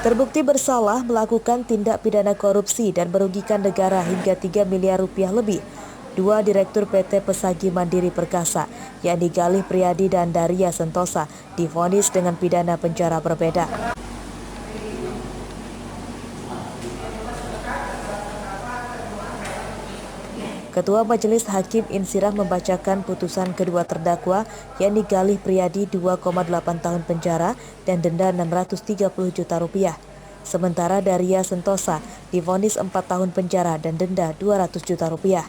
Terbukti bersalah melakukan tindak pidana korupsi dan merugikan negara hingga 3 miliar rupiah lebih. Dua direktur PT Pesagi Mandiri Perkasa, yakni Galih Priadi dan Daria Sentosa, divonis dengan pidana penjara berbeda. Ketua Majelis Hakim Insirah membacakan putusan kedua terdakwa, yakni Galih Priadi 2,8 tahun penjara dan denda 630 juta rupiah. Sementara Daria Sentosa divonis 4 tahun penjara dan denda 200 juta rupiah.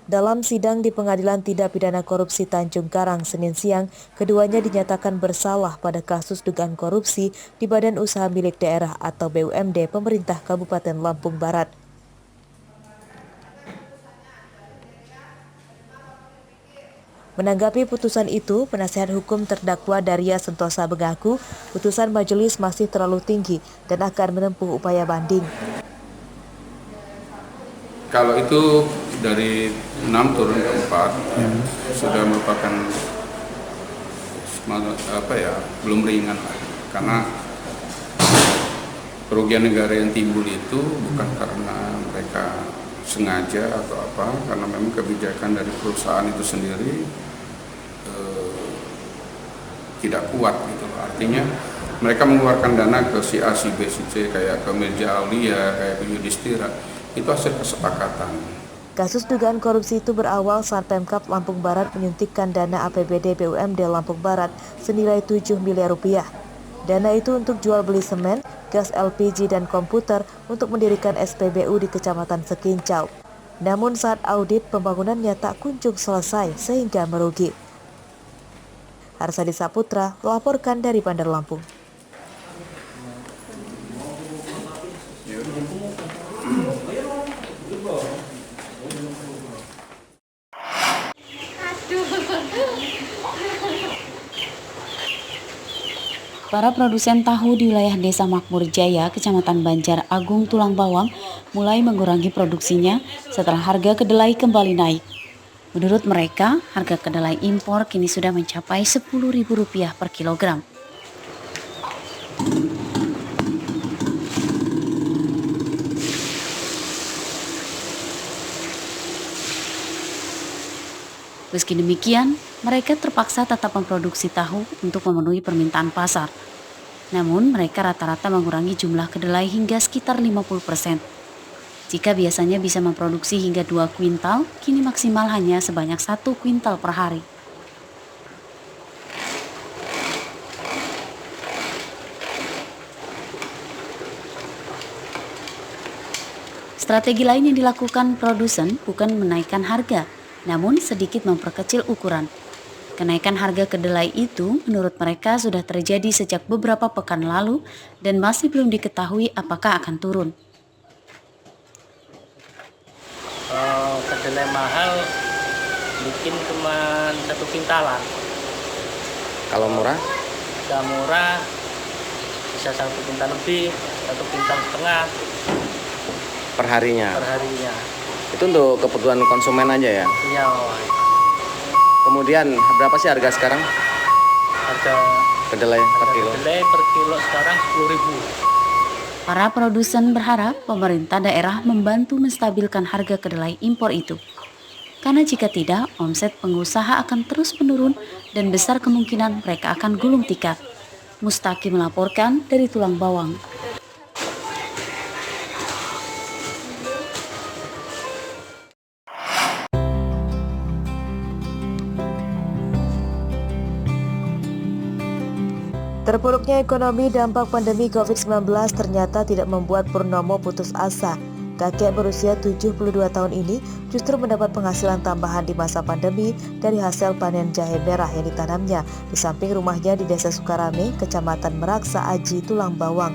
Dalam sidang di Pengadilan Tindak Pidana Korupsi Tanjung Karang Senin siang, keduanya dinyatakan bersalah pada kasus dugaan korupsi di Badan Usaha Milik Daerah atau BUMD pemerintah Kabupaten Lampung Barat. Menanggapi putusan itu, penasihat hukum terdakwa Daria Sentosa mengaku putusan majelis masih terlalu tinggi dan akan menempuh upaya banding. Kalau itu dari 6 turun ke 4 sudah merupakan belum ringan lah, karena kerugian negara yang timbul itu bukan karena mereka sengaja atau apa, karena memang kebijakan dari perusahaan itu sendiri tidak kuat gitu. Artinya mereka mengeluarkan dana ke si A, si B, si C, kayak ke Mirja Aulia, kayak ke Yudhistira. Itu hasil kesepakatan. Kasus dugaan korupsi itu berawal saat Pemkab Lampung Barat menyuntikkan dana APBD BUMD Lampung Barat senilai 7 miliar rupiah. Dana itu untuk jual beli semen, gas LPG dan komputer untuk mendirikan SPBU di Kecamatan Sekincau. Namun saat audit pembangunannya tak kunjung selesai sehingga merugi. Harsadi Saputra melaporkan dari Bandar Lampung. Para produsen tahu di wilayah Desa Makmur Jaya, Kecamatan Banjar Agung, Tulang Bawang, mulai mengurangi produksinya setelah harga kedelai kembali naik. Menurut mereka, harga kedelai impor kini sudah mencapai Rp10.000 per kilogram. Meski demikian, mereka terpaksa tetap memproduksi tahu untuk memenuhi permintaan pasar. Namun, mereka rata-rata mengurangi jumlah kedelai hingga sekitar 50%. Jika biasanya bisa memproduksi hingga 2 kuintal, kini maksimal hanya sebanyak 1 kuintal per hari. Strategi lain yang dilakukan produsen bukan menaikkan harga, namun sedikit memperkecil ukuran. Kenaikan harga kedelai itu menurut mereka sudah terjadi sejak beberapa pekan lalu dan masih belum diketahui apakah akan turun. Kedelai mahal bikin cuma 1 kintalan. Kalau murah? Kalau murah bisa 1 kintal lebih, 1 kintal setengah Per harinya? per harinya. Itu untuk kebutuhan konsumen aja ya? Iya. Kemudian berapa sih harga sekarang? Harga Kedelai per kilo? kedelai per kilo sekarang 10.000. Para produsen berharap pemerintah daerah membantu menstabilkan harga kedelai impor itu. Karena jika tidak, omset pengusaha akan terus menurun dan besar kemungkinan mereka akan gulung tikar. Mustaqi melaporkan dari Tulang Bawang. Terpuruknya ekonomi dampak pandemi COVID-19 ternyata tidak membuat Purnomo putus asa. Kakek berusia 72 tahun ini justru mendapat penghasilan tambahan di masa pandemi dari hasil panen jahe merah yang ditanamnya di samping rumahnya di Desa Sukarame, Kecamatan Meraksa Aji, Tulang Bawang.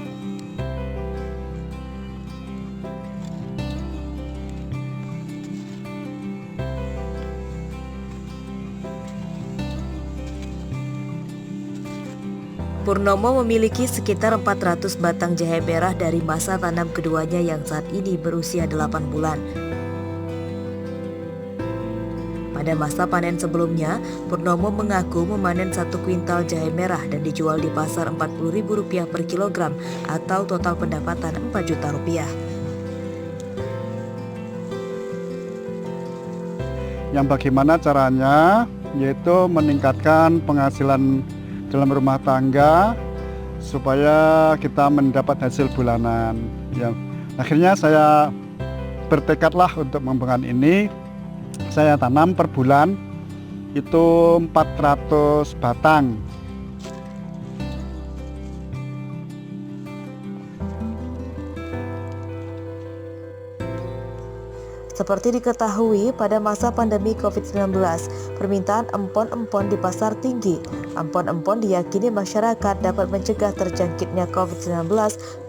Purnomo memiliki sekitar 400 batang jahe merah dari masa tanam keduanya yang saat ini berusia 8 bulan. Pada Pada masa panen sebelumnya, Purnomo mengaku memanen 1 kuintal jahe merah dan dijual di pasar Rp40.000 per kilogram atau total pendapatan Rp4 juta. Yang bagaimana caranya, yaitu meningkatkan penghasilan dalam rumah tangga supaya kita mendapat hasil bulanan. Ya, akhirnya saya bertekadlah untuk mengembangkan ini. Saya tanam per bulan itu 400 batang. Seperti diketahui, pada masa pandemi COVID-19, permintaan empon-empon di pasar tinggi. Empon-empon diyakini masyarakat dapat mencegah terjangkitnya COVID-19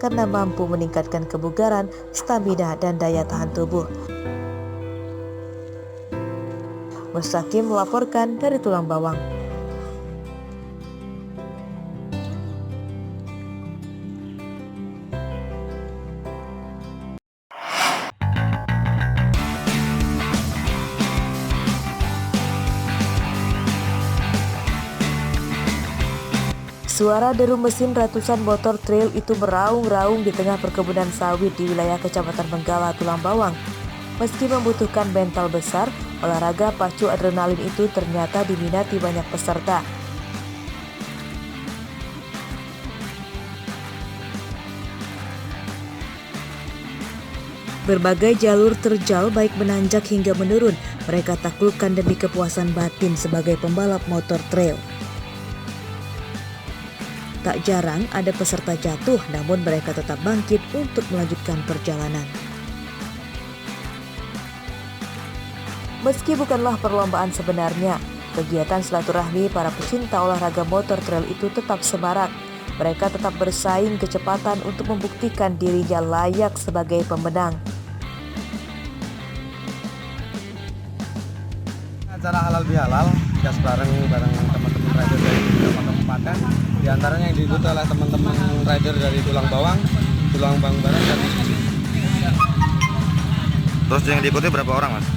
karena mampu meningkatkan kebugaran, stamina, dan daya tahan tubuh. Mustaqim melaporkan dari Tulang Bawang. Suara deru mesin ratusan motor trail itu meraung-raung di tengah perkebunan sawit di wilayah Kecamatan Benggala, Tulang Bawang. Meski membutuhkan mental besar, olahraga pacu adrenalin itu ternyata diminati banyak peserta. Berbagai jalur terjal baik menanjak hingga menurun, mereka taklukkan demi kepuasan batin sebagai pembalap motor trail. Tak jarang ada peserta jatuh, namun mereka tetap bangkit untuk melanjutkan perjalanan. Meski bukanlah perlombaan sebenarnya, kegiatan silaturahmi para pecinta olahraga motor trail itu tetap semarak. Mereka tetap bersaing kecepatan untuk membuktikan dirinya layak sebagai pemenang. Acara halal bihalal, gas bareng teman-teman rider dari beberapa kabupaten. Di antaranya yang diikuti oleh teman-teman rider dari Tulang Bawang, Tulang Bawang Barat, dan Suci. Terus yang diikuti berapa orang, Mas?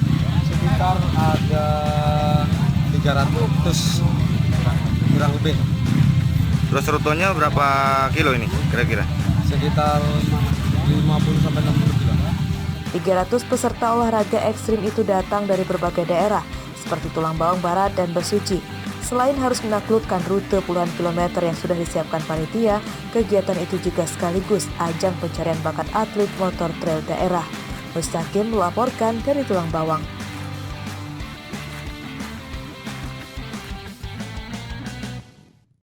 Sekitar ada 300 kurang lebih. Terus rutenya berapa kilo ini kira-kira? Sekitar 50-60 kilo. 300 peserta olahraga ekstrim itu datang dari berbagai daerah, seperti Tulang Bawang Barat dan Besuci. Selain harus menaklukkan rute puluhan kilometer yang sudah disiapkan panitia, kegiatan itu juga sekaligus ajang pencarian bakat atlet motor trail daerah. Mustaqim melaporkan dari Tulang Bawang.